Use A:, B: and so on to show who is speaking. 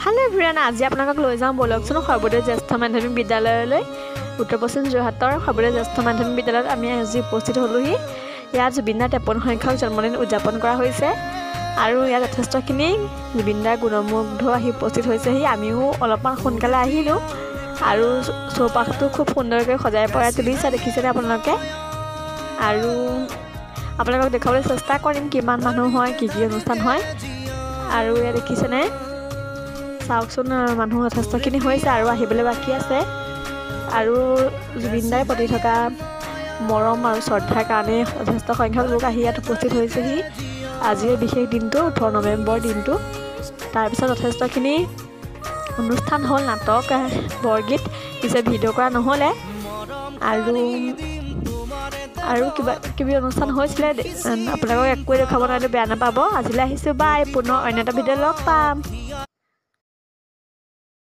A: Hello' everyone, আজি আপোনালোকক লৈ যাওঁ ব'লকচোন সৰ্বদয় জ্যেষ্ঠ মাধ্যমিক বিদ্যালয়লৈ। উত্তৰ পশ্চিম যোৰহাটৰ সৰ্বদয় জ্যেষ্ঠ মাধ্যমিক বিদ্যালয়ত আমি আজি উপস্থিত হ'লোহি। ইয়াত জুবিনদাৰ 53 সংখ্যক জন্মদিন উদযাপন কৰা হৈছে আৰু ইয়াত যথেষ্টখিনি জুবিনদাৰ গুণমুগ্ধ আহি উপস্থিত হৈছেহি। আমিও অলপমান সোনকালে আহিলোঁ আৰু চৌপাশটো খুব সুন্দৰকৈ সজাই পৰাই তুলিছে, দেখিছেনে আপোনালোকে। আৰু আপোনালোকক দেখুৱাবলৈ চেষ্টা কৰিম কিমান মানুহ হয়, কি অনুষ্ঠান হয়। আৰু ইয়াত দেখিছেনে, চাওকচোন মানুহ যথেষ্টখিনি হৈছে আৰু আহিবলৈ বাকী আছে। আৰু জুবিনদাৰ প্ৰতি থকা মৰম আৰু শ্ৰদ্ধাৰ কাৰণে যথেষ্ট সংখ্যক লোক আহি ইয়াত উপস্থিত হৈছেহি আজিৰ বিশেষ দিনটো, 18 নৱেম্বৰ দিনটো। তাৰপিছত যথেষ্টখিনি অনুষ্ঠান হ'ল, নাটক, বৰগীত, পিছে ভিডিঅ' কৰা নহ'লে আৰু কিবা কিবি অনুষ্ঠান হৈছিলে। আপোনালোকক একোৱে দেখুৱাব নোৱাৰিলে বেয়া নাপাব। আজিলৈ আহিছোঁ, বাই। পুনৰ অন্য এটা ভিডিঅ' লগ পাম।